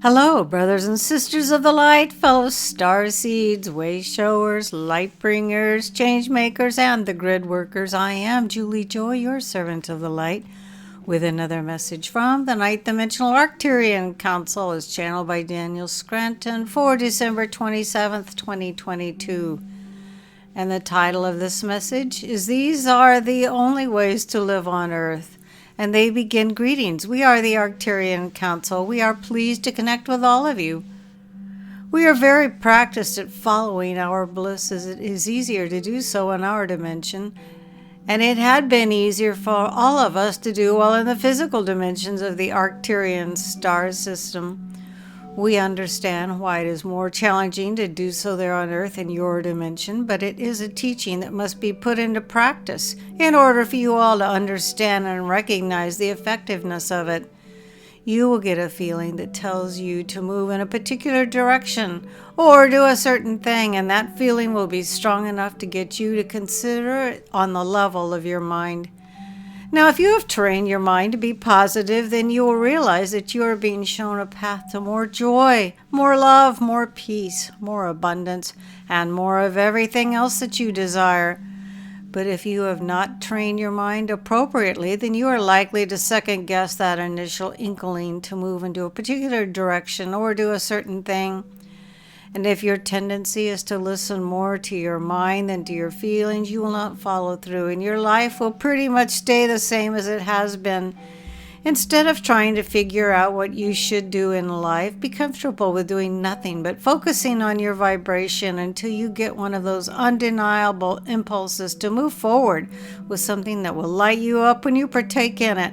Hello, brothers and sisters of the light, fellow star seeds, way showers, light bringers, change makers, and the grid workers. I am Julie Joy, your servant of the light, with another message from the ninth dimensional Arcturian Council, as channeled by Daniel Scranton for December 27th, 2022. And the title of this message is "These Are the Only Ways to Live on Earth." And they begin, "Greetings. We are the Arcturian Council. We are pleased to connect with all of you. We are very practiced at following our bliss, as it is easier to do so in our dimension. And it had been easier for all of us to do well in the physical dimensions of the Arcturian star system. We understand why it is more challenging to do so there on Earth in your dimension, but it is a teaching that must be put into practice in order for you all to understand and recognize the effectiveness of it. You will get a feeling that tells you to move in a particular direction or do a certain thing, and that feeling will be strong enough to get you to consider it on the level of your mind. Now, if you have trained your mind to be positive, then you will realize that you are being shown a path to more joy, more love, more peace, more abundance, and more of everything else that you desire. But if you have not trained your mind appropriately, then you are likely to second guess that initial inkling to move into a particular direction or do a certain thing. And if your tendency is to listen more to your mind than to your feelings, you will not follow through, and your life will pretty much stay the same as it has been. Instead of trying to figure out what you should do in life, be comfortable with doing nothing but focusing on your vibration until you get one of those undeniable impulses to move forward with something that will light you up when you partake in it.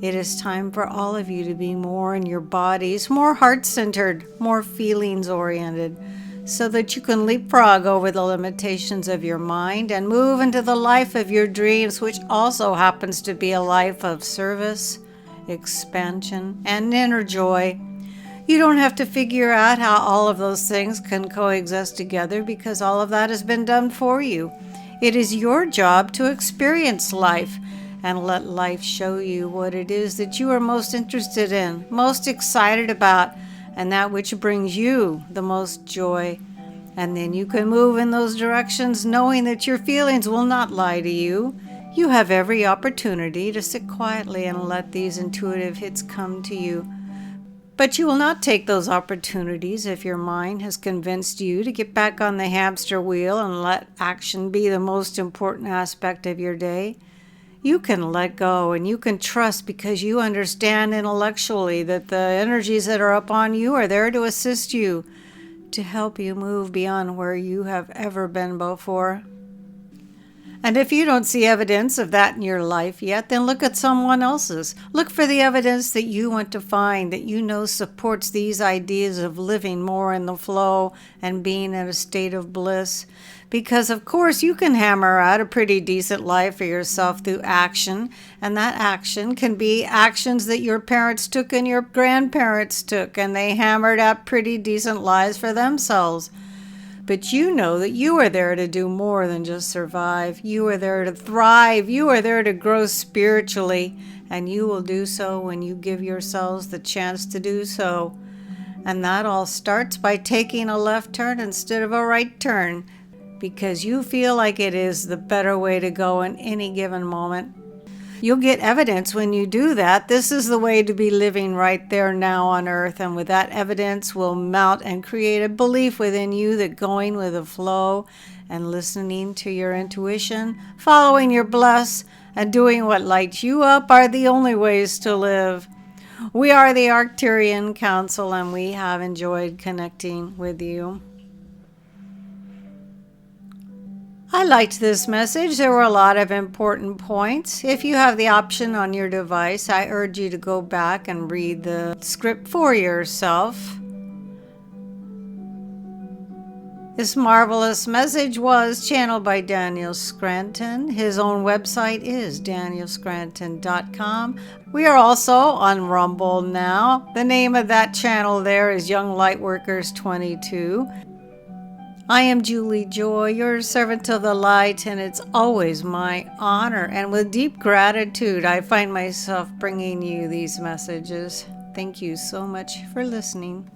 It is time for all of you to be more in your bodies, more heart-centered, more feelings-oriented, so that you can leapfrog over the limitations of your mind and move into the life of your dreams, which also happens to be a life of service, expansion, and inner joy. You don't have to figure out how all of those things can coexist together, because all of that has been done for you. It is your job to experience life and let life show you what it is that you are most interested in, most excited about, and that which brings you the most joy. And then you can move in those directions knowing that your feelings will not lie to you. You have every opportunity to sit quietly and let these intuitive hits come to you. But you will not take those opportunities if your mind has convinced you to get back on the hamster wheel and let action be the most important aspect of your day. You can let go and you can trust, because you understand intellectually that the energies that are upon you are there to assist you, to help you move beyond where you have ever been before. And if you don't see evidence of that in your life yet, then look at someone else's. Look for the evidence that you want to find, that you know supports these ideas of living more in the flow and being in a state of bliss. Because, of course, you can hammer out a pretty decent life for yourself through action, and that action can be actions that your parents took and your grandparents took, and they hammered out pretty decent lives for themselves. But you know that you are there to do more than just survive. You are there to thrive. You are there to grow spiritually, and you will do so when you give yourselves the chance to do so. And that all starts by taking a left turn instead of a right turn, because you feel like it is the better way to go in any given moment. You'll get evidence when you do that. This is the way to be living right there now on Earth, and with that evidence will mount and create a belief within you that going with the flow and listening to your intuition, following your bliss, and doing what lights you up are the only ways to live. We are the Arcturian Council, and we have enjoyed connecting with you. I liked this message. There were a lot of important points. If you have the option on your device, I urge you to go back and read the script for yourself. This marvelous message was channeled by Daniel Scranton. His own website is danielscranton.com. We are also on Rumble now. The name of that channel there is Young Lightworkers 22. I am Julie Joy, your servant of the light, and it's always my honor and with deep gratitude I find myself bringing you these messages. Thank you so much for listening.